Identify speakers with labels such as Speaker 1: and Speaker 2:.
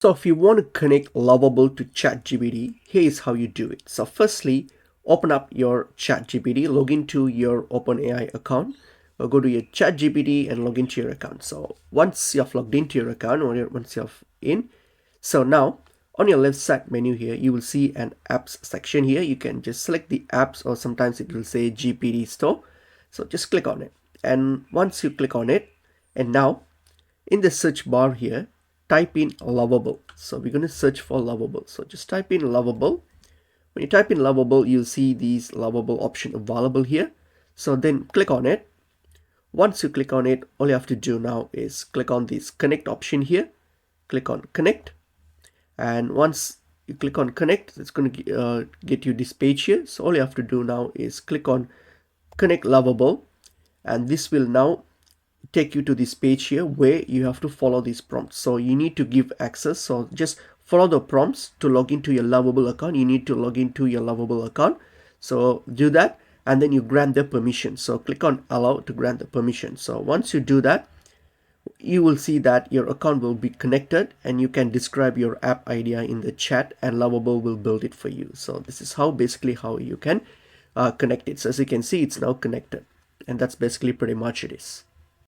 Speaker 1: So if you want to connect Lovable to ChatGPT, here is how you do it. So firstly, open up your ChatGPT, log into your OpenAI account, or go to your ChatGPT and log into your account. So once you have logged into your account, or once you're in, so now on your left side menu here, you will see an apps section here. You can just select the apps, or sometimes it will say GPT store. So just click on it. And once you click on it, and now in the search bar here, type in Lovable. So we're going to search for Lovable. So just type in Lovable. When you type in Lovable, you'll see these Lovable option available here. So then click on it. Once you click on it, all you have to do now is click on this connect option here. Click on connect. And once you click on connect, it's going to get you this page here. So all you have to do now is click on connect Lovable. And this will now take you to this page here where you have to follow these prompts. So you need to give access. So just follow the prompts to log into your Lovable account. You need to log into your Lovable account. So do that, and then you grant the permission. So click on allow to grant the permission. So once you do that, you will see that your account will be connected, and you can describe your app idea in the chat, and Lovable will build it for you. So this is basically how you can connect it. So as you can see, it's now connected, and that's basically pretty much it is.